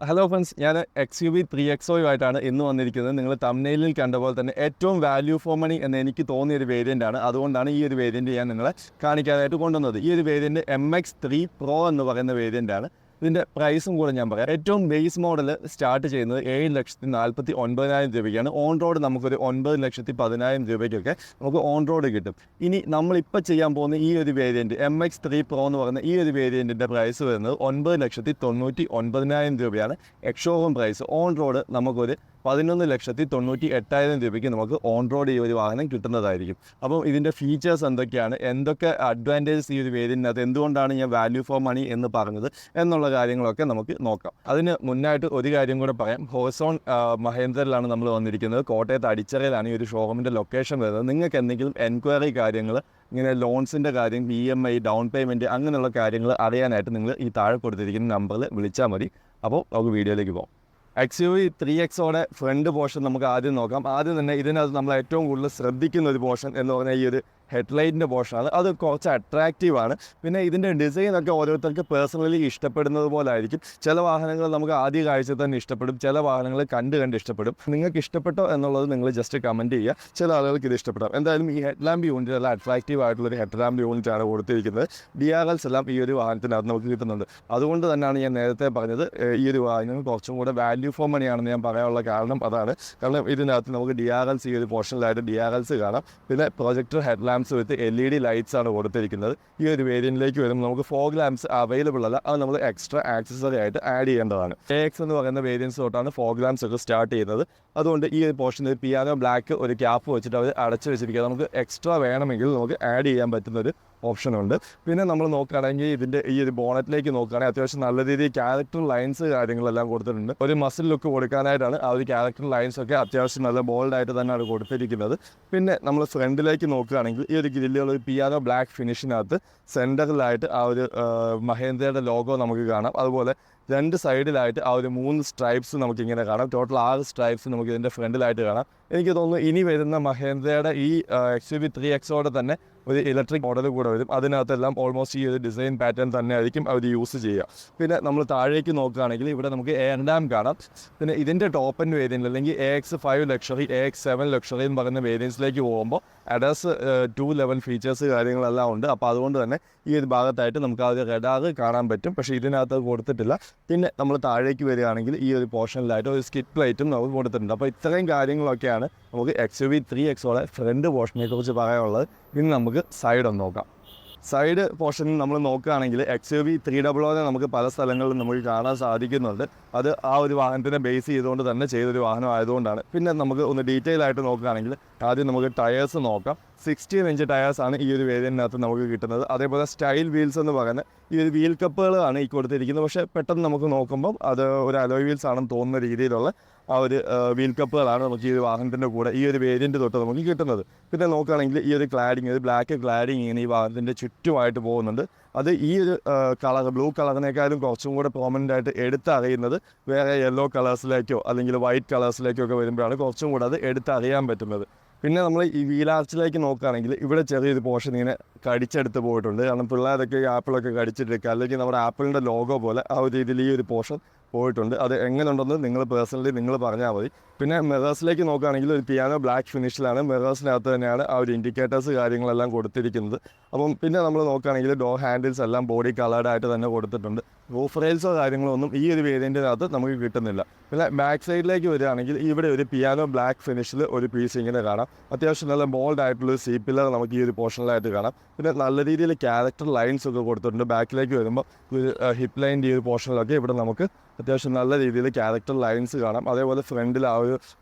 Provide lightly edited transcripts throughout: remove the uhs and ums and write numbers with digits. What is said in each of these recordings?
Hello friends, ഞാൻ XUV 3XO ആയിട്ടാണ് ഇന്ന് വന്നിരിക്കുന്നത്. നിങ്ങൾ തംബ്നെയിലിൽ കണ്ട പോലെ തന്നെ ഏറ്റവും വാല്യൂ ഫോർ മണി എന്ന് എനിക്ക് തോന്നിയ ഒരു വേരിയൻ്റ് ആണ്. അതുകൊണ്ടാണ് ഈ ഒരു വേരിയൻറ്റ് ഞാൻ നിങ്ങളെ കാണിക്കാനായിട്ട് കൊണ്ടുവന്നത്. ഈ ഒരു വേരിയൻറ്റ് MX3 Pro എന്ന് പറയുന്ന വേരിയൻ്റ് ആണ്. ഇതിൻ്റെ പ്രൈസും കൂടെ ഞാൻ പറയാം. ഏറ്റവും ബേസ് മോഡൽ സ്റ്റാർട്ട് ചെയ്യുന്നത് 7,49,000 രൂപയ്ക്കാണ്. ഓൺ റോഡ് നമുക്കൊരു 9,10,000 രൂപയ്ക്കൊക്കെ നമുക്ക് ഓൺ റോഡ് കിട്ടും. ഇനി നമ്മളിപ്പോൾ ചെയ്യാൻ പോകുന്ന ഈ ഒരു വേരിയൻറ്റ് MX3 Pro എന്ന് പറയുന്ന ഈ ഒരു വേരിയൻറ്റിൻ്റെ പ്രൈസ് വരുന്നത് 9,99,000 രൂപയാണ് എക്സ്ഷോറൂം പ്രൈസ്. ഓൺ റോഡ് നമുക്കൊരു 11,98,000 രൂപയ്ക്ക് നമുക്ക് ഓൺ റോഡ് ഈ ഒരു വാഹനം കിട്ടുന്നതായിരിക്കും. അപ്പോൾ ഇതിൻ്റെ ഫീച്ചേഴ്സ് എന്തൊക്കെയാണ്, എന്തൊക്കെ അഡ്വാൻറ്റേജസ് ഈ ഒരു വേരിയൻറ്റിനകത്ത്, എന്തുകൊണ്ടാണ് ഞാൻ വാല്യൂ ഫോർ മണി എന്ന് പറഞ്ഞത് എന്നുള്ള കാര്യങ്ങളൊക്കെ നമുക്ക് നോക്കാം. അതിന് മുന്നായിട്ട് ഒരു കാര്യം കൂടെ പറയാം. ഹോസോൺ മഹേന്ദ്രയിലാണ് നമ്മൾ വന്നിരിക്കുന്നത്. കോട്ടയത്ത് അടിച്ചറയിലാണ് ഈ ഒരു ഷോറൂമിൻ്റെ ലൊക്കേഷൻ വരുന്നത്. നിങ്ങൾക്ക് എന്തെങ്കിലും എൻക്വയറി കാര്യങ്ങൾ, ഇങ്ങനെ ലോൺസിൻ്റെ കാര്യം, EMI, ഡൗൺ പേയ്മെൻറ്റ് അങ്ങനെയുള്ള കാര്യങ്ങൾ അറിയാനായിട്ട് നിങ്ങൾ ഈ താഴെ കൊടുത്തിരിക്കുന്ന നമ്പറിൽ വിളിച്ചാൽ മതി. അപ്പോൾ നമുക്ക് വീഡിയോയിലേക്ക് പോകാം. XUV 3XOയുടെ ഫ്രണ്ട് പോർഷൻ നമുക്ക് ആദ്യം നോക്കാം. ആദ്യം തന്നെ ഇതിനകത്ത് നമ്മൾ ഏറ്റവും കൂടുതൽ ശ്രദ്ധിക്കുന്ന ഒരു പോർഷൻ എന്ന് പറഞ്ഞാൽ ഈ ഒരു ഹെഡ്ലൈറ്റിൻ്റെ പോർഷനാണ്. അത് കുറച്ച് അട്രാക്റ്റീവാണ്. പിന്നെ ഇതിൻ്റെ ഡിസൈനൊക്കെ ഓരോരുത്തർക്ക് പേഴ്സണലി ഇഷ്ടപ്പെടുന്നത് പോലെ ആയിരിക്കും. ചില വാഹനങ്ങൾ നമുക്ക് ആദ്യ കാഴ്ച തന്നെ ഇഷ്ടപ്പെടും, ചില വാഹനങ്ങൾ കണ്ട് ഇഷ്ടപ്പെടും. നിങ്ങൾക്ക് ഇഷ്ടപ്പെട്ടോ എന്നുള്ളത് നിങ്ങൾ ജസ്റ്റ് കമൻറ്റ് ചെയ്യുക. ചില ആളുകൾക്ക് ഇത് ഇഷ്ടപ്പെടാം. എന്തായാലും ഈ ഹെഡ് ലാമ്പ് യൂണിറ്റ് നല്ല അട്രാക്റ്റീവ് ആയിട്ടുള്ളൊരു ഹെഡ് ലാമ്പ് യൂണിറ്റാണ് കൊടുത്തിരിക്കുന്നത്. DRLs എല്ലാം ഈ ഒരു വാഹനത്തിനകത്ത് നമുക്ക് കിട്ടുന്നുണ്ട്. അതുകൊണ്ട് തന്നെയാണ് ഞാൻ നേരത്തെ പറഞ്ഞത് ഈ ഒരു വാഹനം കുറച്ചും കൂടെ വാല്യൂ ഫോർ മണിയാണെന്ന് ഞാൻ പറയാനുള്ള കാരണം അതാണ്. കാരണം ഇതിനകത്ത് നമുക്ക് DRLs ഈ ഒരു പോർഷനിലായിട്ട് DRLs കാണാം. പിന്നെ പ്രൊജക്ടർ ഹെഡ് ലാംപ്സ് വിത്ത് LED ലൈറ്റ്സ് ആണ് കൊടുത്തിരിക്കുന്നത്. ഈ ഒരു വേരിയൻറ്റിലേക്ക് വരുമ്പോൾ നമുക്ക് ഫോഗ് ലാംപ്സ് അവൈലബിൾ അല്ല. അത് നമ്മൾ എക്സ്ട്രാ ആക്സസറി ആയിട്ട് ആഡ് ചെയ്യേണ്ടതാണ്. AX എന്ന് പറയുന്ന വേരിയൻസ് തൊട്ടാണ് ഫോഗ് ലാംപ്സ് ഒക്കെ സ്റ്റാർട്ട് ചെയ്യുന്നത്. അതുകൊണ്ട് ഈ ഒരു പോർഷനിൽ പിയാനോ ബ്ലാക്ക് ഒരു ക്യാപ്പ് വെച്ചിട്ട് അവർ അടച്ചു വെച്ചിരിക്കുക. നമുക്ക് എക്സ്ട്രാ വേണമെങ്കിൽ നമുക്ക് ആഡ് ചെയ്യാൻ പറ്റുന്നൊരു ഓപ്ഷനുണ്ട്. പിന്നെ നമ്മൾ നോക്കുകയാണെങ്കിൽ ഇതിൻ്റെ ഈ ഒരു ബോണറ്റിലേക്ക് നോക്കുകയാണെങ്കിൽ അത്യാവശ്യം നല്ല രീതിയിൽ ക്യാരക്ടർ ലൈൻസ് കാര്യങ്ങളെല്ലാം കൊടുത്തിട്ടുണ്ട്. ഒരു മസിൽ ലുക്ക് കൊടുക്കാനായിട്ടാണ് ആ ഒരു ക്യാരക്ടർ ലൈൻസ് ഒക്കെ അത്യാവശ്യം നല്ല ബോൾഡായിട്ട് തന്നെയാണ് കൊടുത്തിരിക്കുന്നത്. പിന്നെ നമ്മൾ ഫ്രണ്ടിലേക്ക് നോക്കുകയാണെങ്കിൽ ഈ ഒരു ഗ്രില്ലുകൾ ഒരു പിയാനോ ബ്ലാക്ക് ഫിനിഷിനകത്ത് സെൻറ്ററിലായിട്ട് ആ ഒരു മഹേന്ദ്രയുടെ ലോഗോ നമുക്ക് കാണാം. അതുപോലെ രണ്ട് സൈഡിലായിട്ട് ആ ഒരു 3 സ്ട്രൈപ്സ് നമുക്കിങ്ങനെ കാണാം. ടോട്ടൽ 6 സ്ട്രൈപ്സ് നമുക്ക് ഇതിൻ്റെ ഫ്രണ്ടിലായിട്ട് കാണാം. എനിക്ക് തോന്നുന്നു ഇനി വരുന്ന മഹേന്ദ്രയുടെ ഈ XUV 3XOയുടെ തന്നെ ഒരു ഇലക്ട്രിക് മോഡൽ കൂടെ വരും. അതിനകത്തെല്ലാം ഓൾമോസ്റ്റ് ഈ ഒരു ഡിസൈൻ പാറ്റേൺ തന്നെ ആയിരിക്കും അവർ യൂസ് ചെയ്യുക. പിന്നെ നമ്മൾ താഴേക്ക് നോക്കുകയാണെങ്കിൽ ഇവിടെ നമുക്ക് എയർ ഡാം കാണാം. പിന്നെ ഇതിൻ്റെ ടോപ്പ് എൻഡ് വേരിയൻ്റ് അല്ലെങ്കിൽ AX5 ലക്ഷറി, AX7 ലക്ഷറി എന്ന് പറയുന്ന വേരിയൻസിലേക്ക് പോകുമ്പോൾ ADAS 2 ലെവൽ ഫീച്ചേഴ്സ് കാര്യങ്ങളെല്ലാം ഉണ്ട്. അപ്പോൾ അതുകൊണ്ട് തന്നെ ഈ ഒരു ഭാഗത്തായിട്ട് നമുക്ക് ആ ഒരു റഡാർ കാണാൻ പറ്റും. പക്ഷേ ഇതിനകത്ത് കൊടുത്തിട്ടില്ല. പിന്നെ നമ്മൾ താഴേക്ക് വരികയാണെങ്കിൽ ഈ ഒരു പോർഷനിലായിട്ട് ഒരു സ്കിറ്റ് ലൈറ്റും നമുക്ക് കൊടുത്തിട്ടുണ്ട്. അപ്പോൾ ഇത്രയും കാര്യങ്ങളൊക്കെയാണ് നമുക്ക് XUV 3XOയുടെ ഫ്രണ്ട് പോർഷനെ കുറിച്ച് പറയാനുള്ളത്. ഇനി നമുക്ക് സൈഡ് ഒന്ന് നോക്കാം. സൈഡ് പോർഷനിൽ നമ്മൾ നോക്കുകയാണെങ്കിൽ XUV 300 നമുക്ക് പല സ്ഥലങ്ങളിലും നമുക്ക് കാണാൻ സാധിക്കുന്നുണ്ട്. അത് ആ ഒരു വാഹനത്തിനെ ബേസ് ചെയ്തുകൊണ്ട് തന്നെ ചെയ്തൊരു വാഹനം ആയതുകൊണ്ടാണ്. പിന്നെ നമുക്ക് ഒന്ന് ഡീറ്റെയിൽ ആയിട്ട് നോക്കുകയാണെങ്കിൽ ആദ്യം നമുക്ക് ടയേഴ്സ് നോക്കാം. 16 ഇഞ്ച് ടയേഴ്സാണ് ഈ ഒരു വേരിയൻറ്റിനകത്ത് നമുക്ക് കിട്ടുന്നത്. അതേപോലെ സ്റ്റൈൽ വീൽസ് എന്ന് പറയുന്ന ഈ ഒരു വീൽ കപ്പുകളാണ് ഈ കൊടുത്തിരിക്കുന്നത്. പക്ഷേ പെട്ടെന്ന് നമുക്ക് നോക്കുമ്പം അത് ഒരു അലോയ് വീൽസ് ആണെന്ന് തോന്നുന്ന രീതിയിലുള്ള ആ ഒരു വീൽ കപ്പുകളാണ് നമുക്ക് ഈ ഒരു വാഹനത്തിൻ്റെ കൂടെ ഈ ഒരു വേരിയൻറ്റ് തൊട്ട് നമുക്ക് കിട്ടുന്നത്. പിന്നെ നോക്കുകയാണെങ്കിൽ ഈ ഒരു ക്ലാഡിങ്, ഒരു ബ്ലാക്ക് ക്ലാഡിങ് ഇങ്ങനെ ഈ വാഹനത്തിൻ്റെ ചുറ്റുമായിട്ട് പോകുന്നുണ്ട്. അത് ഈ ഒരു കളർ, ബ്ലൂ കളറിനേക്കാളും കുറച്ചും കൂടെ പ്രോമനൻ്റ് ആയിട്ട് എടുത്തറിയുന്നത് വേറെ യെല്ലോ കളേഴ്സിലേക്കോ അല്ലെങ്കിൽ വൈറ്റ് കളേഴ്സിലേക്കോ ഒക്കെ വരുമ്പോഴാണ് കുറച്ചും കൂടെ അത് എടുത്തറിയാൻ പറ്റുന്നത്. പിന്നെ നമ്മൾ ഈ വീലാർച്ചിലേക്ക് നോക്കുകയാണെങ്കിൽ ഇവിടെ ചെറിയൊരു പോർഷൻ ഇങ്ങനെ കടിച്ചെടുത്ത് പോയിട്ടുണ്ട്. കാരണം പിള്ളേരൊക്കെ ആപ്പിളൊക്കെ കടിച്ചെടുക്കുക, അല്ലെങ്കിൽ നമ്മുടെ ആപ്പിളിൻ്റെ ലോഗോ പോലെ ആ ഒരു രീതിയിൽ ഈ ഒരു പോർഷൻ പോയിട്ടുണ്ട്. അത് എങ്ങനെയുണ്ടെന്ന് നിങ്ങൾ പേഴ്സണലി നിങ്ങൾ പറഞ്ഞാൽ മതി. പിന്നെ മിറേഴ്സിലേക്ക് നോക്കുകയാണെങ്കിൽ ഒരു പിയാനോ ബ്ലാക്ക് ഫിനിഷിലാണ്. മിറേഴ്സിനകത്ത് തന്നെയാണ് ആ ഒരു ഇൻഡിക്കേറ്റേഴ്സ് കാര്യങ്ങളെല്ലാം കൊടുത്തിരിക്കുന്നത്. അപ്പം പിന്നെ നമ്മൾ നോക്കുകയാണെങ്കിൽ ഡോർ ഹാൻഡിൽസ് എല്ലാം ബോഡി കളേർഡായിട്ട് തന്നെ കൊടുത്തിട്ടുണ്ട്. റൂഫ് റെയിൽസോ കാര്യങ്ങളോ ഒന്നും ഈ ഒരു വേരിയൻറ്റിനകത്ത് നമുക്ക് കിട്ടുന്നില്ല. പിന്നെ ബാക്ക് സൈഡിലേക്ക് വരികയാണെങ്കിൽ ഇവിടെ ഒരു പിയാനോ ബ്ലാക്ക് ഫിനിഷിൽ ഒരു പീസ് ഇങ്ങനെ കാണാം. അത്യാവശ്യം നല്ല ബോൾഡ് ആയിട്ടുള്ളൊരു സി പില്ലർ നമുക്ക് ഈ ഒരു പോർഷനിലായിട്ട് കാണാം. പിന്നെ നല്ല രീതിയിൽ ക്യാരക്ടർ ലൈൻസ് ഒക്കെ കൊടുത്തിട്ടുണ്ട്. ബാക്കിലേക്ക് വരുമ്പോൾ ഒരു ഹിപ്പ് ലൈൻ്റെ ഈ ഒരു പോർഷനിലൊക്കെ ഇവിടെ നമുക്ക് അത്യാവശ്യം നല്ല രീതിയിൽ ക്യാരക്ടർ ലൈൻസ് കാണാം. അതേപോലെ ഫ്രണ്ടിൽ ആ ഒരു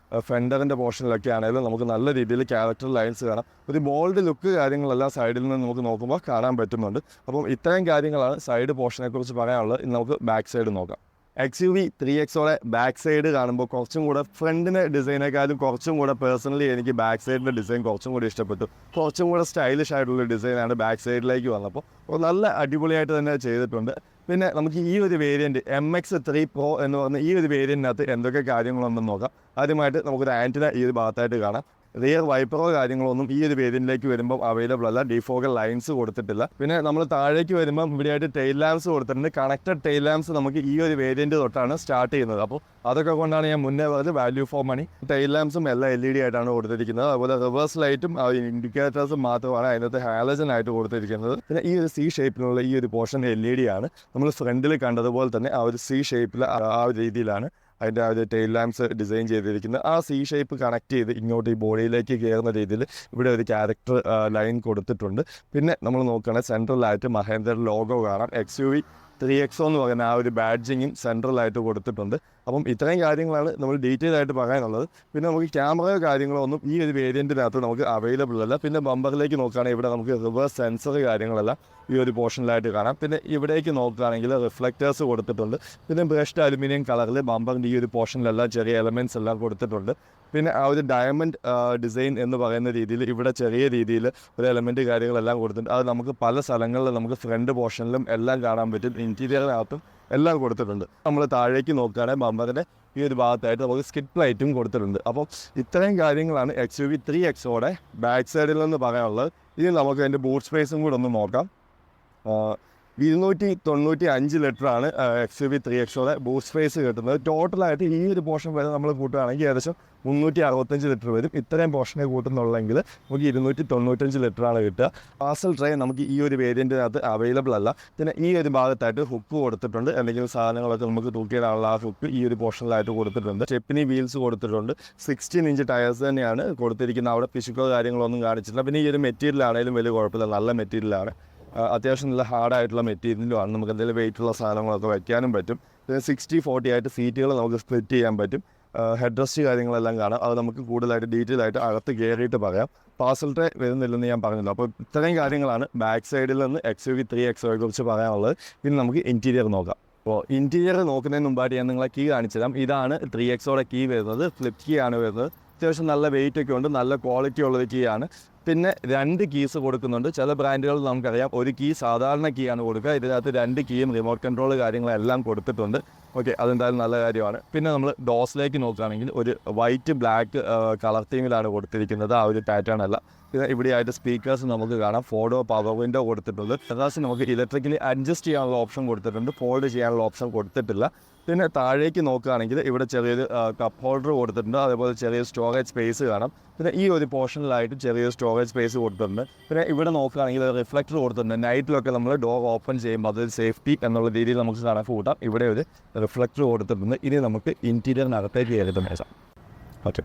ഫെൻഡറിൻ്റെ പോർഷനിലൊക്കെ ആണെങ്കിലും നമുക്ക് നല്ല രീതിയിൽ ക്യാരക്ടർ ലൈൻസ് കാണാം. ഒരു ബോൾഡ് ലുക്ക് കാര്യങ്ങളെല്ലാം സൈഡിൽ നിന്ന് നമുക്ക് നോക്കുമ്പോൾ കാണാൻ പറ്റുന്നുണ്ട്. അപ്പം ഇത്രയും കാര്യങ്ങളാണ് സൈഡ് പോർഷനെ കുറിച്ച് പറയാനുള്ളത്. ഇനി നമുക്ക് ബാക്ക് സൈഡ് നോക്കാം. XUV 3XOയുടെ ബാക്ക് സൈഡ് കാണുമ്പോൾ കുറച്ചും കൂടെ ഫ്രണ്ടിൻ്റെ ഡിസൈനേക്കാളും കുറച്ചും കൂടെ പേഴ്സണലി എനിക്ക് ബാക്ക് സൈഡിൻ്റെ ഡിസൈൻ കുറച്ചും കൂടി ഇഷ്ടപ്പെട്ടു. കുറച്ചും കൂടെ സ്റ്റൈലിഷ് ആയിട്ടുള്ള ഡിസൈനാണ് ബാക്ക് സൈഡിലേക്ക് വന്നപ്പോൾ നല്ല അടിപൊളിയായിട്ട് തന്നെ ചെയ്തിട്ടുണ്ട്. പിന്നെ നമുക്ക് ഈ ഒരു വേരിയൻറ്റ് MX3 Pro എന്ന് പറഞ്ഞ ഈ ഒരു വേരിയൻറ്റിനകത്ത് എന്തൊക്കെ കാര്യങ്ങളുണ്ടെന്ന് നോക്കാം. ആദ്യമായിട്ട് നമുക്കൊരു ആൻറ്റിന ഈ ഒരു ഭാഗത്തായിട്ട് കാണാം. റിയർ വൈപ്പറോ കാര്യങ്ങളോ ഒന്നും ഈ ഒരു വേരിയന്റിലേക്ക് വരുമ്പോൾ അവൈലബിൾ അല്ല. ഡിഫോഗൽ ലൈൻസ് കൊടുത്തിട്ടില്ല. പിന്നെ നമ്മൾ താഴേക്ക് വരുമ്പോൾ ഇവിടെയായിട്ട് ടെയിൽ ലാംപ്സ് കൊടുത്തിട്ടുണ്ട്. കണക്റ്റഡ് ടെയിൽ ലാംപ്സ് നമുക്ക് ഈ ഒരു വേരിയന്റ് തൊട്ടാണ് സ്റ്റാർട്ട് ചെയ്യുന്നത്. അപ്പോൾ അതൊക്കെ കൊണ്ടാണ് ഞാൻ മുന്നേ പറഞ്ഞത് വാല്യൂ ഫോർ മണി. ടെയിൽ ലാംപ്സും എല്ലാം LED ആയിട്ടാണ് കൊടുത്തിരിക്കുന്നത്. അതുപോലെ റിവേഴ്സ് ലൈറ്റും ഇൻഡിക്കേറ്റേഴ്സും മാത്രമാണ് അതിനകത്ത് ഹാലജൻ ആയിട്ട് കൊടുത്തിരിക്കുന്നത്. പിന്നെ ഈ ഒരു C ഷേപ്പിലുള്ള ഈ ഒരു പോർഷൻ LED ആണ്. നമ്മൾ ഫ്രണ്ടിൽ കണ്ടതുപോലെ തന്നെ ആ ഒരു C ഷേപ്പിൽ ആ ഒരു രീതിയിലാണ് അതിൻ്റെ ആ ഒരു ടെയിൽ ലാംപ്സ് ഡിസൈൻ ചെയ്തിരിക്കുന്നത്. ആ C ഷേപ്പ് കണക്ട് ചെയ്ത് ഇങ്ങോട്ട് ഈ ബോഡിയിലേക്ക് കയറുന്ന രീതിയിൽ ഇവിടെ ഒരു ക്യാരക്ടർ ലൈൻ കൊടുത്തിട്ടുണ്ട്. പിന്നെ നമ്മൾ നോക്കുകയാണെങ്കിൽ സെൻട്രലായിട്ട് മഹേന്ദ്ര ലോഗോ കാണാം. XUV 3XO എന്ന് പറയുന്ന ആ ഒരു ബാഡ്ജിങ്ങും സെൻട്രലായിട്ട് കൊടുത്തിട്ടുണ്ട്. അപ്പം ഇത്രയും കാര്യങ്ങളാണ് നമ്മൾ ഡീറ്റെയിൽ ആയിട്ട് പറയാനുള്ളത്. പിന്നെ നമുക്ക് ക്യാമറയോ കാര്യങ്ങളോ ഒന്നും ഈ ഒരു വേരിയൻറ്റിനകത്ത് നമുക്ക് അവൈലബിൾ അല്ല. പിന്നെ ബമ്പറിലേക്ക് നോക്കുകയാണെങ്കിൽ ഇവിടെ നമുക്ക് റിവേഴ്സ് സെൻസർ കാര്യങ്ങളെല്ലാം ഈ ഒരു പോർഷനിലായിട്ട് കാണാം. പിന്നെ ഇവിടേക്ക് നോക്കുകയാണെങ്കിൽ റിഫ്ലക്റ്റേഴ്സ് കൊടുത്തിട്ടുണ്ട്. പിന്നെ ബ്രഷ്ഡ് അലുമിനിയം കളറിൽ ബമ്പറിൻ്റെ ഈ ഒരു പോർഷനിലെല്ലാം ചെറിയ എലമെൻറ്റ്സ് എല്ലാം കൊടുത്തിട്ടുണ്ട്. പിന്നെ ആ ഒരു ഡയമണ്ട് ഡിസൈൻ എന്ന് പറയുന്ന രീതിയിൽ ഇവിടെ ചെറിയ രീതിയിൽ ഒരു എലമെൻറ്റ് കാര്യങ്ങളെല്ലാം കൊടുത്തിട്ടുണ്ട്. അത് നമുക്ക് പല സ്ഥലങ്ങളിൽ നമുക്ക് ഫ്രണ്ട് പോർഷനിലും എല്ലാം കാണാൻ പറ്റും. ഇൻറ്റീരിയറിനകത്തും എല്ലാം കൊടുത്തിട്ടുണ്ട്. നമ്മൾ താഴേക്ക് നോക്കുകയാണെങ്കിൽ ബമ്പറിൻ്റെ ഈ ഒരു ഭാഗത്തായിട്ട് നമുക്ക് സ്കിഡ് ലൈറ്റും കൊടുത്തിട്ടുണ്ട്. അപ്പം ഇത്രയും കാര്യങ്ങളാണ് XUV 3XOയുടെ ബാക്ക് സൈഡിൽ നിന്ന് പറയാനുള്ളത്. ഇനി നമുക്ക് അതിൻ്റെ ബൂട്ട് സ്പേസും കൂടെ ഒന്ന് നോക്കാം. 295 ലിറ്ററാണ് XUV 3XOയുടെ ബൂട്ട് സ്പേസ് കിട്ടുന്നത്. ടോട്ടലായിട്ട് ഈ ഒരു പോർഷൻ വരെ നമ്മൾ കൂട്ടുകയാണെങ്കിൽ ഏകദേശം 365 ലിറ്റർ വരും. ഇത്രയും പോർഷനെ കൂട്ടുന്നുള്ളെങ്കിൽ നമുക്ക് 295 ലിറ്ററാണ് കിട്ടുക. പാർസൽ ട്രേ നമുക്ക് ഈ ഒരു വേരിയൻറ്റിനകത്ത് അവൈലബിൾ അല്ല. പിന്നെ ഈ ഒരു ഭാഗത്തായിട്ട് ഹുക്ക് കൊടുത്തിട്ടുണ്ട്. എന്തെങ്കിലും സാധനങ്ങളൊക്കെ നമുക്ക് തൂക്കിയിടാനുള്ള ആ ഹുക്ക് ഈ ഒരു പോർഷനിലായിട്ട് കൊടുത്തിട്ടുണ്ട്. സ്റ്റെപ്പിനി വീൽസ് കൊടുത്തിട്ടുണ്ട്. 16 ഇഞ്ച് ടയേഴ്സ് തന്നെയാണ് കൊടുത്തിരിക്കുന്നത്. അവിടെ പിശുക്കോ കാര്യങ്ങളൊന്നും കാണിച്ചിട്ടില്ല. പിന്നെ ഈ ഒരു മെറ്റീരിയൽ ആണെങ്കിലും വലിയ കുഴപ്പമില്ല, നല്ല മെറ്റീരിയലാണ്. അത്യാവശ്യം നല്ല ഹാർഡായിട്ടുള്ള മെറ്റീരിയലുമാണ്. നമുക്ക് എന്തെങ്കിലും വെയിറ്റുള്ള സാധനങ്ങളൊക്കെ വയ്ക്കാനും പറ്റും. പിന്നെ 60-40 ആയിട്ട് സീറ്റുകൾ നമുക്ക് സ്പ്ലിറ്റ് ചെയ്യാൻ പറ്റും. ഹെഡ് റെസ്റ്റ് കാര്യങ്ങളെല്ലാം കാണാം. അത് നമുക്ക് കൂടുതലായിട്ട് ഡീറ്റെയിൽ ആയിട്ട് അകത്ത് കയറിയിട്ട് പറയാം. പാർസൽ ട്രേ വരുന്നില്ലെന്ന് ഞാൻ പറഞ്ഞല്ലോ. അപ്പോൾ ഇത്രയും കാര്യങ്ങളാണ് ബാക്ക് സൈഡിൽ നിന്ന് XUV 3XOയെ കുറിച്ച് പറയാനുള്ളത്. പിന്നെ നമുക്ക് ഇൻറ്റീരിയർ നോക്കാം. അപ്പോൾ ഇൻറ്റീരിയർ നോക്കുന്നതിന് മുമ്പായിട്ട് ഞാൻ നിങ്ങളെ കീ കാണിച്ചു തരാം. ഇതാണ് 3XOയുടെ കീ വരുന്നത്. ഫ്ലിപ്പ് കീ ആണ് വരുന്നത്. അത്യാവശ്യം നല്ല വെയിറ്റ് ഒക്കെ ഉണ്ട്, നല്ല ക്വാളിറ്റി ഉള്ളൊരു കീ ആണ്. പിന്നെ 2 കീസ് കൊടുക്കുന്നുണ്ട്. ചില ബ്രാൻഡുകൾ നമുക്കറിയാം ഒരു കീ സാധാരണ കീ ആണ് കൊടുക്കുക. ഇതിനകത്ത് 2 കീയും റിമോട്ട് കൺട്രോൾ കാര്യങ്ങളെല്ലാം കൊടുത്തിട്ടുണ്ട്. ഓക്കെ, അതെന്തായാലും നല്ല കാര്യമാണ്. പിന്നെ നമ്മൾ ഡോസിലേക്ക് നോക്കുകയാണെങ്കിൽ ഒരു വൈറ്റ് ബ്ലാക്ക് കളർ തീമിലാണ് കൊടുത്തിരിക്കുന്നത്. ആ ഒരു പാറ്റേൺ അല്ല. പിന്നെ ഇവിടെയായിട്ട് സ്പീക്കേഴ്സ് നമുക്ക് കാണാം. 4 പവർ വിൻഡോ കൊടുത്തിട്ടുണ്ട്. ടെറാസ് നമുക്ക് ഇലക്ട്രിക്കലി അഡ്ജസ്റ്റ് ചെയ്യാനുള്ള ഓപ്ഷൻ കൊടുത്തിട്ടുണ്ട്. ഫോൾഡ് ചെയ്യാനുള്ള ഓപ്ഷൻ കൊടുത്തിട്ടില്ല. പിന്നെ താഴേക്ക് നോക്കുകയാണെങ്കിൽ ഇവിടെ ചെറിയൊരു കപ്പ് ഹോൾഡർ കൊടുത്തിട്ടുണ്ട്. അതേപോലെ ചെറിയ സ്റ്റോറേജ് സ്പേസ് കാണാം. പിന്നെ ഈ ഒരു പോർഷനിലായിട്ട് ചെറിയൊരു സ്റ്റോറേജ് സ്പേസ് കൊടുത്തിട്ടുണ്ട്. പിന്നെ ഇവിടെ നോക്കുകയാണെങ്കിൽ റിഫ്ലക്ടർ കൊടുത്തിട്ടുണ്ട്. നൈറ്റിലൊക്കെ നമ്മൾ ഡോർ ഓപ്പൺ ചെയ്യുമ്പോൾ അതൊരു സേഫ്റ്റി എന്നുള്ള രീതിയിൽ നമുക്ക് കണക്ക് കൂട്ടാം. ഇവിടെ ഒരു റിഫ്ലക്ടർ കൊടുത്തിട്ടുണ്ട്. ഇനി നമുക്ക് ഇൻറ്റീരിയറിനകത്തേക്ക് കയറിയിട്ട് നോക്കാം. ഓക്കെ,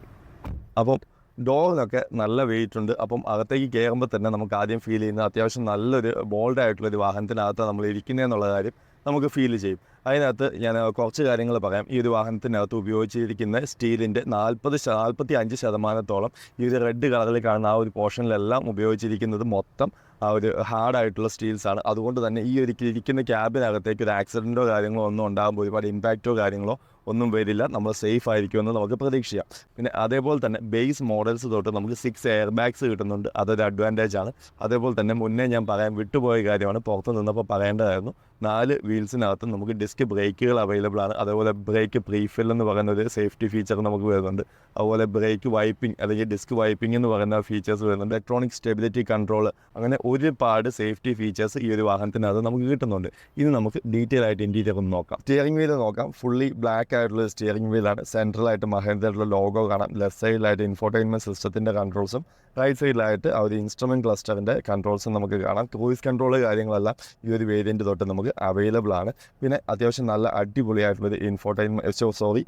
അപ്പം ഡോറിനൊക്കെ നല്ല വെയിറ്റ് ഉണ്ട്. അപ്പം അകത്തേക്ക് കയറുമ്പോൾ തന്നെ നമുക്ക് ആദ്യം ഫീൽ ചെയ്യുന്നത് അത്യാവശ്യം നല്ലൊരു ബോൾഡായിട്ടുള്ളൊരു വാഹനത്തിനകത്ത് നമ്മൾ ഇരിക്കുന്നതെന്നുള്ള കാര്യം നമുക്ക് ഫീൽ ചെയ്യും. അതിനകത്ത് ഞാൻ കുറച്ച് കാര്യങ്ങൾ പറയാം. ഈ ഒരു വാഹനത്തിനകത്ത് ഉപയോഗിച്ചിരിക്കുന്ന സ്റ്റീലിൻ്റെ 45% ഈ ഒരു റെഡ് കളറിൽ കാണുന്ന ആ ഒരു പോർഷനിലെല്ലാം ഉപയോഗിച്ചിരിക്കുന്നത് മൊത്തം ആ ഒരു ഹാർഡായിട്ടുള്ള സ്റ്റീൽസാണ്. അതുകൊണ്ട് തന്നെ ഈ ഒരു ഇരിക്കുന്ന ക്യാബിനകത്തേക്ക് ഒരു ആക്സിഡൻറ്റോ കാര്യങ്ങളോ ഒന്നും ഉണ്ടാകുമ്പോൾ ഒരുപാട് ഇമ്പാക്റ്റോ കാര്യങ്ങളോ ഒന്നും വരില്ല. നമ്മൾ സേഫ് ആയിരിക്കുമെന്ന് നമുക്ക് പ്രതീക്ഷിക്കാം. പിന്നെ അതേപോലെ തന്നെ ബേസ് മോഡൽസ് തൊട്ട് നമുക്ക് 6 എയർ ബാഗ്സ് കിട്ടുന്നുണ്ട്. അതൊരു അഡ്വാൻറ്റേജ് ആണ്. അതേപോലെ തന്നെ മുന്നേ ഞാൻ പറയാൻ വിട്ടുപോയ കാര്യമാണ്, പുറത്ത് നിന്നപ്പോൾ പറയേണ്ടതായിരുന്നു. 4 വീൽസിനകത്ത് നമുക്ക് ഡിസ്ക് ബ്രേക്കുകൾ അവൈലബിൾ ആണ്. അതേപോലെ ബ്രേക്ക് പ്രീഫിൽ എന്ന് പറയുന്ന ഒരു സേഫ്റ്റി ഫീച്ചർ നമുക്ക് വരുന്നുണ്ട്. അതുപോലെ ബ്രേക്ക് വൈപ്പിംഗ് അല്ലെങ്കിൽ ഡിസ്ക് വൈപ്പിംഗ് എന്ന് പറയുന്ന ഫീച്ചേഴ്സ് വരുന്നുണ്ട്. ഇലക്ട്രോണിക് സ്റ്റെബിലിറ്റി കൺട്രോൾ, അങ്ങനെ ഒരുപാട് സേഫ്റ്റി ഫീച്ചേഴ്സ് ഈ ഒരു വാഹനത്തിനകത്ത് നമുക്ക് കിട്ടുന്നുണ്ട്. ഇനി നമുക്ക് ഡീറ്റെയിൽ ആയിട്ട് ഇൻറ്റീരിയർ ഒന്ന് നോക്കാം. സ്റ്റിയറിംഗ് വീൽ നോക്കാം. ഫുള്ളി ബ്ലാക്ക് ആയിട്ടുള്ള സ്റ്റിയറിംഗ് വീലാണ്. സെൻട്രലായിട്ട് മഹേന്ദ്രയുടെ ലോഗോ കാണാം. ലെഫ്റ്റ് സൈഡിലായിട്ട് ഇൻഫോർടൈൻമെൻറ്റ് സിസ്റ്റത്തിൻ്റെ കൺട്രോൾസും റൈറ്റ് സൈഡിലായിട്ട് ആ ഒരു ഇൻസ്ട്രുമെൻറ്റ് ക്ലസ്റ്ററിൻ്റെ കൺട്രോൾസും നമുക്ക് കാണാം. ക്രൂയിസ് കൺട്രോൾ കാര്യങ്ങളെല്ലാം ഈ ഒരു വേരിയൻറ്റ് തൊട്ട് നമുക്ക് അവൈലബിൾ ആണ്. പിന്നെ അത്യാവശ്യം നല്ല അടിപൊളിയായിട്ടുള്ളൊരു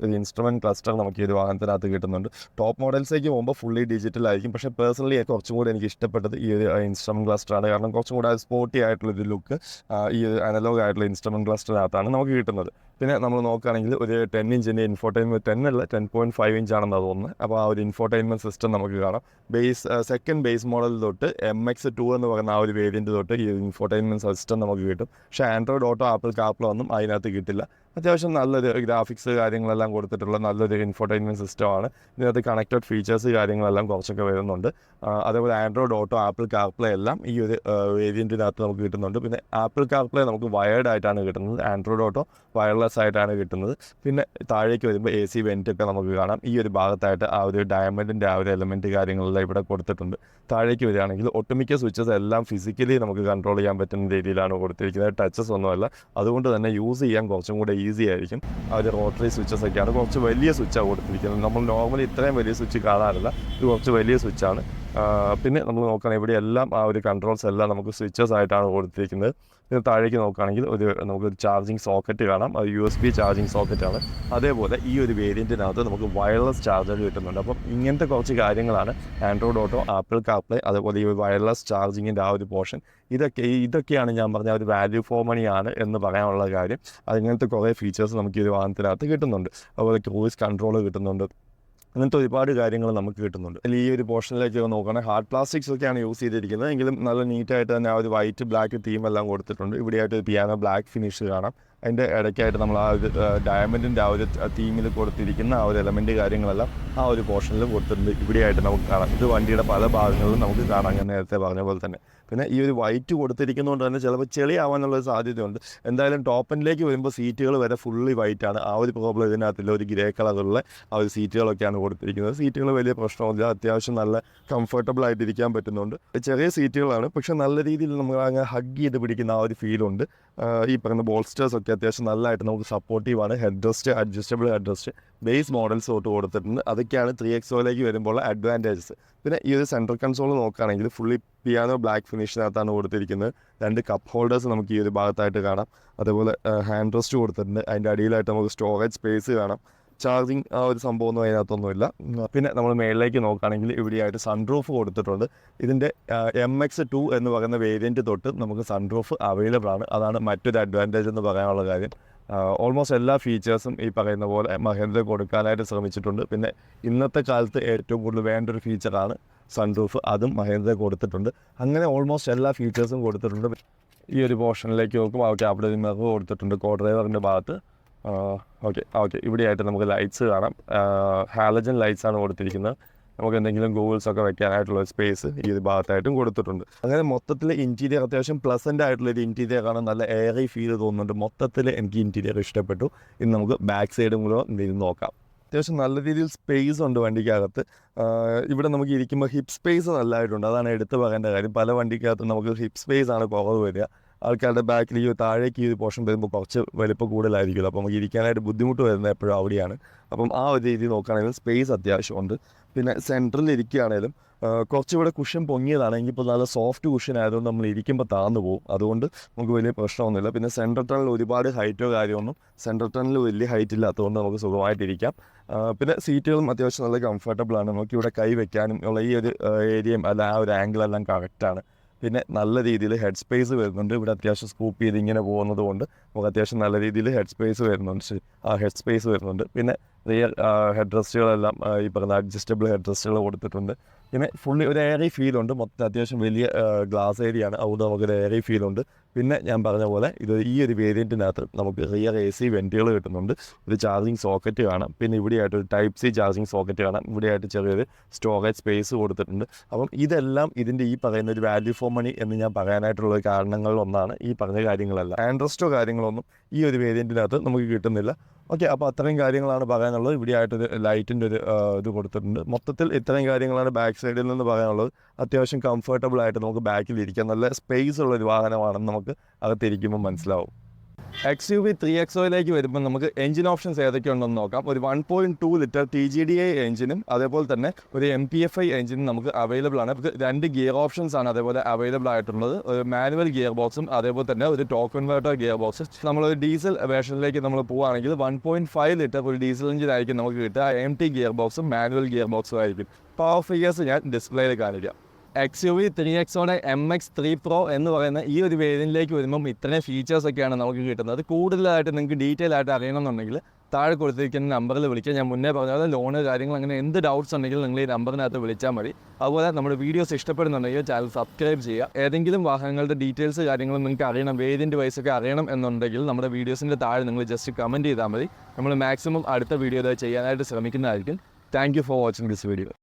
ഒരു ഇൻസ്ട്രുമെൻറ്റ് ക്ലസ്റ്റർ നമുക്ക് ഈ ഒരു വാഹനത്തിനകത്ത് കിട്ടുന്നുണ്ട്. ടോപ്പ് മോഡൽസിലേക്ക് പോകുമ്പോൾ ഫുള്ളി ഡിജിറ്റൽ ആയിരിക്കും. പക്ഷേ പേഴ്സണലി കുറച്ചും കൂടി എനിക്ക് ഇഷ്ടപ്പെട്ടത് ഈ ഒരു ഇൻസ്ട്രുമെൻറ്റ് ക്ലസ്റ്ററാണ്. കാരണം കുറച്ചും കൂടെ സ്പോർട്ടി ആയിട്ടുള്ളൊരു ലുക്ക് ഈ ഒരു അനലോഗ് ആയിട്ടുള്ള ഇൻസ്ട്രുമെൻറ്റ് ക്ലസ്റ്ററിനകത്താണ് നമുക്ക് കിട്ടുന്നത്. പിന്നെ നമ്മൾ നോക്കുകയാണെങ്കിൽ ഒരു 10 ഇഞ്ചിൻ്റെ ഇൻഫോർടൈൻമെൻറ്റ്, 10 അല്ല 10.5 ഇഞ്ചാണെന്ന് തോന്നുന്നത്. അപ്പോൾ ആ ഒരു ഇൻഫോർടൈൻമെൻറ്റ് സിസ്റ്റം നമുക്ക് കാണാം. സെക്കൻഡ് ബേസ് മോഡൽ തൊട്ട് MX2 എന്ന് പറയുന്ന ആ ഒരു വേരിയൻറ്റ് തൊട്ട് ഈ ഇൻഫോർടൈൻമെൻറ്റ് സിസ്റ്റം നമുക്ക് കിട്ടും. പക്ഷേ ആൻഡ്രോയിഡ് ഓട്ടോ, ആപ്പിൾ കാർപ്ലേ ഒന്നും അതിനകത്ത് കിട്ടില്ല. അത്യാവശ്യം നല്ലൊരു ഗ്രാഫിക്സ് കാര്യങ്ങളെല്ലാം കൊടുത്തിട്ടുള്ള നല്ലൊരു ഇൻഫോർടൈൻമെൻറ്റ് സിസ്റ്റമാണ്. ഇതിനകത്ത് കണക്റ്റഡ് ഫീച്ചേഴ്സ് കാര്യങ്ങളെല്ലാം കുറച്ചൊക്കെ വരുന്നുണ്ട്. അതേപോലെ ആൻഡ്രോയിഡ് ഓട്ടോ, ആപ്പിൾ കാർപ്ലേ എല്ലാം ഈ ഒരു വേരിയൻറ്റിനകത്ത് നമുക്ക് കിട്ടുന്നുണ്ട്. പിന്നെ ആപ്പിൾ കാർപ്ലേ നമുക്ക് വയേർഡ് ആയിട്ടാണ് കിട്ടുന്നത്, ആൻഡ്രോയിഡ് ഓട്ടോ വയർലെസ് ആയിട്ടാണ് കിട്ടുന്നത്. പിന്നെ താഴേക്ക് വരുമ്പോൾ AC വെൻറ്റൊക്കെ നമുക്ക് കാണാം. ഈ ഒരു ഭാഗത്തായിട്ട് ആ ഒരു ഡയമണ്ടിൻ്റെ ആ ഒരു എലമെൻറ്റ് കാര്യങ്ങളെല്ലാം ഇവിടെ കൊടുത്തിട്ടുണ്ട്. താഴേക്ക് വരികയാണെങ്കിൽ ഒട്ടുമിക്ക സ്വിച്ചസ് എല്ലാം ഫിസിക്കലി നമുക്ക് കൺട്രോൾ ചെയ്യാൻ പറ്റുന്ന രീതിയിലാണ് കൊടുത്തിരിക്കുന്നത്. ടച്ചസ് ഒന്നുമല്ല, അതുകൊണ്ട് തന്നെ യൂസ് ചെയ്യാൻ കുറച്ചും കൂടെ ഈസി ആയിരിക്കും. ആ ഒരു റോട്ടറി സ്വിച്ചസ് ഒക്കെയാണ്, കുറച്ച് വലിയ സ്വിച്ചാണ് കൊടുത്തിരിക്കുന്നത്. നമ്മൾ നോർമലി ഇത്രയും വലിയ സ്വിച്ച് കാണാറില്ല, ഇത് കുറച്ച് വലിയ സ്വിച്ചാണ്. പിന്നെ നമ്മൾ നോക്കുകയാണെങ്കിൽ ഇവിടെ എല്ലാം ആ ഒരു കൺട്രോൾസ് എല്ലാം നമുക്ക് സ്വിച്ചസ് ആയിട്ടാണ് കൊടുത്തിരിക്കുന്നത്. പിന്നെ താഴേക്ക് നോക്കുകയാണെങ്കിൽ നമുക്കൊരു ചാർജിങ് സോക്കറ്റ് കാണാം, അത് USB ചാർജിങ് സോക്കറ്റാണ്. അതേപോലെ ഈ ഒരു വേരിയൻറ്റിനകത്ത് നമുക്ക് വയർലെസ് ചാർജർ കിട്ടുന്നുണ്ട്. അപ്പം ഇങ്ങനത്തെ കുറച്ച് കാര്യങ്ങളാണ് ആൻഡ്രോയിഡ് ഓട്ടോ, ആപ്പിൾ കാർപ്ലേ, അതേപോലെ ഈ വയർലെസ് ചാർജിങ്ങിൻ്റെ ആ ഒരു പോർഷൻ. ഇതൊക്കെയാണ് ഞാൻ പറഞ്ഞ ഒരു വാല്യൂ ഫോർ മണി ആണ് എന്ന് പറയാനുള്ള കാര്യം. അതിങ്ങനത്തെ കുറേ ഫീച്ചേഴ്സ് നമുക്ക് ഈ ഒരു വാഹനത്തിനകത്ത് കിട്ടുന്നുണ്ട്. അതുപോലെ ക്രൂയിസ് കൺട്രോൾ കിട്ടുന്നുണ്ട്, അങ്ങനത്തെ ഒരുപാട് കാര്യങ്ങൾ നമുക്ക് കിട്ടുന്നുണ്ട്. അതിൽ ഈ ഒരു പോർഷനിലേക്ക് നോക്കുകയാണെങ്കിൽ ഹാർഡ് പ്ലാസ്റ്റിക്സ് ഒക്കെയാണ് യൂസ് ചെയ്തിരിക്കുന്നത്, എങ്കിലും നല്ല നീറ്റായിട്ട് തന്നെ ആ ഒരു വൈറ്റ് ബ്ലാക്ക് തീം എല്ലാം കൊടുത്തിട്ടുണ്ട്. ഇവിടെയായിട്ട് പിയാനോ ബ്ലാക്ക് ഫിനിഷ് കാണാം. അതിൻ്റെ ഇടയ്ക്കായിട്ട് നമ്മൾ ആ ഒരു ഡയമണ്ടിൻ്റെ ആ ഒരു തീമിൽ കൊടുത്തിരിക്കുന്ന ആ ഒരു എലമെൻറ്റ് കാര്യങ്ങളെല്ലാം ആ ഒരു പോർഷനിൽ കൊടുത്തിട്ടുണ്ട്. ഇവിടെയായിട്ട് നമുക്ക് കാണാം. ഇത് വണ്ടിയുടെ പല ഭാഗങ്ങളിലും നമുക്ക് കാണാം, ഞാൻ നേരത്തെ പറഞ്ഞ പോലെ തന്നെ. പിന്നെ ഈ ഒരു വൈറ്റ് കൊടുത്തിരിക്കുന്നതുകൊണ്ട് തന്നെ ചിലപ്പോൾ ചെളിയാവാനുള്ളൊരു സാധ്യതയുണ്ട്. എന്തായാലും ടോപ്പ് എൻഡിലേക്ക് വരുമ്പോൾ സീറ്റുകൾ വരെ ഫുള്ളി വൈറ്റാണ്. ആ ഒരു പ്രോബ്ലം ഇതിനകത്തില്ല. ഒരു ഗ്രേ കളറുള്ള ആ ഒരു സീറ്റുകളൊക്കെയാണ് കൊടുത്തിരിക്കുന്നത്. സീറ്റുകൾ വലിയ പ്രശ്നമില്ല, അത്യാവശ്യം നല്ല കംഫർട്ടബിൾ ആയിട്ട് ഇരിക്കാൻ പറ്റുന്നുണ്ട്. ചെറിയ സീറ്റുകളാണ്, പക്ഷേ നല്ല രീതിയിൽ നമ്മൾ അങ്ങ് ഹഗ് ചെയ്ത് പിടിക്കുന്ന ആ ഒരു ഫീലുണ്ട്. ഈ പറയുന്ന ബോൾസ്റ്റേഴ്സ് ഒക്കെ അത്യാവശ്യം നല്ലതായിട്ട് നമുക്ക് സപ്പോർട്ടീവാണ്. Head rest, adjustable head rest base models തൊട്ട് കൊടുത്തിട്ടുണ്ട്. അതൊക്കെയാണ് 3XOയിലേക്ക് വരുമ്പോൾ അഡ്വാൻറ്റേജസ്. പിന്നെ ഈ ഒരു സെൻട്രൽ കൺസോൾ നോക്കുകയാണെങ്കിൽ ഫുള്ളി പിയാനോ ബ്ലാക്ക് ഫിനിഷിനകത്താണ് കൊടുത്തിരിക്കുന്നത്. 2 കപ്പ് ഹോൾഡേഴ്സ് നമുക്ക് ഈ ഒരു ഭാഗത്തായിട്ട് കാണാം. അതേപോലെ ഹാൻഡ് റെസ്റ്റ് കൊടുത്തിട്ടുണ്ട്. അതിൻ്റെ അടിയിലായിട്ട് നമുക്ക് സ്റ്റോറേജ് സ്പേസ് കാണാം. ചാർജിങ് ആ ഒരു സംഭവമൊന്നും അതിനകത്തൊന്നുമില്ല. പിന്നെ നമ്മൾ മേളിലേക്ക് നോക്കുകയാണെങ്കിൽ ഇവിടെയായിട്ട് സൺറൂഫ് കൊടുത്തിട്ടുണ്ട്. ഇതിൻ്റെ MX2 എന്ന് പറയുന്ന വേരിയൻറ്റ് തൊട്ട് നമുക്ക് സൺറൂഫ് അവൈലബിൾ ആണ്. അതാണ് മറ്റൊരു അഡ്വാൻറ്റേജ് എന്ന് പറയാനുള്ള കാര്യം. ഓൾമോസ്റ്റ് എല്ലാ ഫീച്ചേഴ്സും ഈ പറയുന്ന പോലെ മഹേന്ദ്ര കൊടുക്കാനായിട്ട് ശ്രമിച്ചിട്ടുണ്ട്. പിന്നെ ഇന്നത്തെ കാലത്ത് ഏറ്റവും കൂടുതൽ വേണ്ട ഒരു ഫീച്ചറാണ് സൺറൂഫ്, അതും മഹേന്ദ്ര കൊടുത്തിട്ടുണ്ട്. അങ്ങനെ ഓൾമോസ്റ്റ് എല്ലാ ഫീച്ചേഴ്സും കൊടുത്തിട്ടുണ്ട്. ഈ ഒരു പോർഷനിലേക്ക് നോക്കും, അവിടെ ഒരു മിറർ കൊടുത്തിട്ടുണ്ട് കോ ഡ്രൈവറിൻ്റെ ഭാഗത്ത്. ഓക്കെ ഇവിടെയായിട്ട് നമുക്ക് ലൈറ്റ്സ് കാണാം. ഹാലജൻ ലൈറ്റ്സ് ആണ് കൊടുത്തിരിക്കുന്നത്. നമുക്ക് എന്തെങ്കിലും ഗൂഗിൾസ് ഒക്കെ വെക്കാനായിട്ടുള്ള സ്പേസ് ഈ ഒരു ഭാഗത്തായിട്ടും കൊടുത്തിട്ടുണ്ട്. അങ്ങനെ മൊത്തത്തിൽ ഇൻറ്റീരിയർ അത്യാവശ്യം പ്ലസൻ്റ് ആയിട്ടുള്ളൊരു ഇൻറ്റീരിയറാണ്. നല്ല എയറി ഫീൽ തോന്നുന്നുണ്ട്. മൊത്തത്തിൽ എനിക്ക് ഇൻറ്റീരിയർ ഇഷ്ടപ്പെട്ടു. ഇനി നമുക്ക് ബാക്ക് സൈഡും കൂടെ എന്തെങ്കിലും നോക്കാം. അത്യാവശ്യം നല്ല രീതിയിൽ സ്പേസ് ഉണ്ട് വണ്ടിക്കകത്ത്. ഇവിടെ നമുക്ക് ഇരിക്കുമ്പോൾ ഹിപ്പ് സ്പേസ് നല്ലതായിട്ടുണ്ട്, അതാണ് എടുത്ത് പറയേണ്ട കാര്യം. പല വണ്ടിക്കകത്ത് നമുക്ക് ഹിപ്പ് സ്പേസ് ആണ് കുറവ് വരിക. ആൾക്കാരുടെ ബാക്കിൽ ഈ താഴേക്ക് ഈ പോർഷൻ വരുമ്പോൾ കുറച്ച് വലിപ്പം കൂടുതലായിരിക്കുമല്ലോ, അപ്പോൾ നമുക്ക് ഇരിക്കാനായിട്ട് ബുദ്ധിമുട്ട് വരുന്നത് എപ്പോഴും അവിടെയാണ്. അപ്പം ആ ഒരു രീതി നോക്കുകയാണെങ്കിൽ സ്പേസ് അത്യാവശ്യമുണ്ട്. പിന്നെ സെൻട്രലിൽ ഇരിക്കുകയാണെങ്കിലും കുറച്ചുകൂടെ കുഷൻ പൊങ്ങിയതാണെങ്കിൽ ഇപ്പോൾ നല്ല സോഫ്റ്റ് കുഷൻ ആയതുകൊണ്ട് നമ്മൾ ഇരിക്കുമ്പോൾ താഴ്ന്നു പോകും. അതുകൊണ്ട് നമുക്ക് വലിയ പ്രശ്നമൊന്നുമില്ല. പിന്നെ സെൻട്രൽ ടണലിൽ ഒരുപാട് ഹൈറ്റോ കാര്യമൊന്നും സെൻട്രൽ ടണലിൽ വലിയ ഹൈറ്റ് ഇല്ലാത്തതുകൊണ്ട് നമുക്ക് സുഖമായിട്ടിരിക്കാം. പിന്നെ സീറ്റുകളും അത്യാവശ്യം നല്ല കംഫർട്ടബിളാണ്. നമുക്കിവിടെ കൈ വെക്കാനും ഉള്ള ഈ ഒരു ഏരിയയും അല്ല ആ ഒരു ആംഗിളെല്ലാം കറക്റ്റാണ്. പിന്നെ നല്ല രീതിയിൽ ഹെഡ് സ്പേസ് വരുന്നുണ്ട്. ഇവിടെ അത്യാവശ്യം സ്കൂപ്പ് ചെയ്ത് ഇങ്ങനെ പോകുന്നത് കൊണ്ട് നമുക്ക് അത്യാവശ്യം നല്ല രീതിയിൽ ഹെഡ് സ്പേസ് വരുന്നുണ്ട്. പിന്നെ റിയർ ഹെഡ് റെസ്റ്റുകളെല്ലാം ഈ പറഞ്ഞ അഡ്ജസ്റ്റബിൾ ഹെഡ് റെസ്റ്റുകൾ കൊടുത്തിട്ടുണ്ട്. പിന്നെ ഫുള്ളി ഒരു എയറി ഫീലുണ്ട്. മൊത്തം അത്യാവശ്യം വലിയ ഗ്ലാസ് ഏരിയയാണ്, അതുകൊണ്ട് നമുക്കൊരു എയറി ഫീലുണ്ട്. പിന്നെ ഞാൻ പറഞ്ഞ പോലെ ഈ ഒരു വേരിയൻറ്റിനകത്ത് നമുക്ക് റിയർ AC വെൻറ്റുകൾ കിട്ടുന്നുണ്ട്. ഒരു ചാർജിങ് സോക്കറ്റ് കാണാം. പിന്നെ ഇവിടെയായിട്ട് ഒരു Type C ചാർജിങ് സോക്കറ്റ് കാണാം. ഇവിടെയായിട്ട് ചെറിയൊരു സ്റ്റോറേജ് സ്പേസ് കൊടുത്തിട്ടുണ്ട്. അപ്പം ഇതെല്ലാം ഇതിൻ്റെ ഈ പറയുന്ന ഒരു വാല്യൂ ഫോർ മണി എന്ന് ഞാൻ പറയാനായിട്ടുള്ള കാരണങ്ങളിലൊന്നാണ് ഈ പറഞ്ഞ കാര്യങ്ങളെല്ലാം. ആൻഡ്രസ്റ്റോ കാര്യങ്ങളൊന്നും ഈ ഒരു വേരിയൻറ്റിനകത്ത് നമുക്ക് കിട്ടുന്നില്ല. അപ്പോൾ അത്രയും കാര്യങ്ങളാണ് പറയാനുള്ളത്. ഇവിടെയായിട്ടൊരു ലൈറ്റിൻ്റെ ഒരു ഇത് കൊടുത്തിട്ടുണ്ട്. മൊത്തത്തിൽ ഇത്രയും കാര്യങ്ങളാണ് ബാക്ക് സൈഡിൽ നിന്ന് പറയാനുള്ളത്. അത്യാവശ്യം കംഫർട്ടബിൾ ആയിട്ട് നമുക്ക് ബാക്കിൽ ഇരിക്കാം. നല്ല സ്പേസ് ഉള്ളൊരു വാഹനമാണെന്ന് നമുക്ക് അകത്തിരിക്കുമ്പോൾ മനസ്സിലാവും. XUV 3XOയിലേക്ക് വരുമ്പോൾ നമുക്ക് എഞ്ചിൻ ഓപ്ഷൻസ് ഏതൊക്കെയുണ്ടെന്ന് നോക്കാം. ഒരു 1.2 ലിറ്റർ TGDI എഞ്ചിനും അതേപോലെ തന്നെ ഒരു MPFI എഞ്ചിനും നമുക്ക് അവൈലബിൾ ആണ്. 2 ഗിയർ ഓപ്ഷൻസ് ആണ് അതേപോലെ അവൈലബിൾ ആയിട്ടുള്ളത്. ഒരു മാനുവൽ ഗിയർ ബോക്സും അതേപോലെ തന്നെ ഒരു ടോർക്ക് കൺവേർട്ടർ ഗിയർ ബോക്സ്. നമ്മളൊരു ഡീസൽ വേർഷനിലേക്ക് നമ്മൾ പോവുകയാണെങ്കിൽ 1.5 ലിറ്റർ ഒരു ഡീസൽ എഞ്ചിൻ ആയിരിക്കും നമുക്ക് കിട്ടുക. MT ഗിയർ ബോക്സും മാനുവൽ ഗിയർ ബോക്സും ആയിരിക്കും. പവർ ഫിഗേഴ്സ് ഞാൻ ഡിസ്പ്ലേയിൽ കാണിക്കാം. XUV 3XOയുടെ MX3 Pro എന്ന് പറയുന്ന ഈ ഒരു വേരിയൻറ്റിലേക്ക് വരുമ്പം ഇത്രയും ഫീച്ചേഴ്സൊക്കെയാണ് നമുക്ക് കിട്ടുന്നത്. കൂടുതലായിട്ട് നിങ്ങൾക്ക് ഡീറ്റെയിൽ ആയിട്ട് അറിയണമെന്നുണ്ടെങ്കിൽ താഴെ കൊടുത്തിരിക്കുന്ന നമ്പറിൽ വിളിക്കുക. ഞാൻ മുന്നേ പറഞ്ഞ പോലെ ലോണ് കാര്യങ്ങൾ അങ്ങനെ എന്ത് ഡൗട്ട്സ് ഉണ്ടെങ്കിലും നിങ്ങൾ ഈ നമ്പറിനകത്ത് വിളിച്ചാൽ മതി. അതുപോലെ നമ്മുടെ വീഡിയോസ് ഇഷ്ടപ്പെടുന്നുണ്ടെങ്കിൽ ചാനൽ സബ്സ്ക്രൈബ് ചെയ്യുക. ഏതെങ്കിലും വാഹനങ്ങളുടെ ഡീറ്റെയിൽസ് കാര്യങ്ങളും നിങ്ങൾക്ക് അറിയണം, വേരിയൻറ്റ് വൈസൊക്കെ അറിയണം എന്നുണ്ടെങ്കിൽ നമ്മുടെ വീഡിയോസിൻ്റെ താഴെ നിങ്ങൾ ജസ്റ്റ് കമൻറ്റ് ചെയ്താൽ മതി. നമ്മൾ മാക്സിമം അടുത്ത വീഡിയോ ചെയ്യാനായിട്ട് ശ്രമിക്കുന്നതായിരിക്കും. Thank you for watching this video.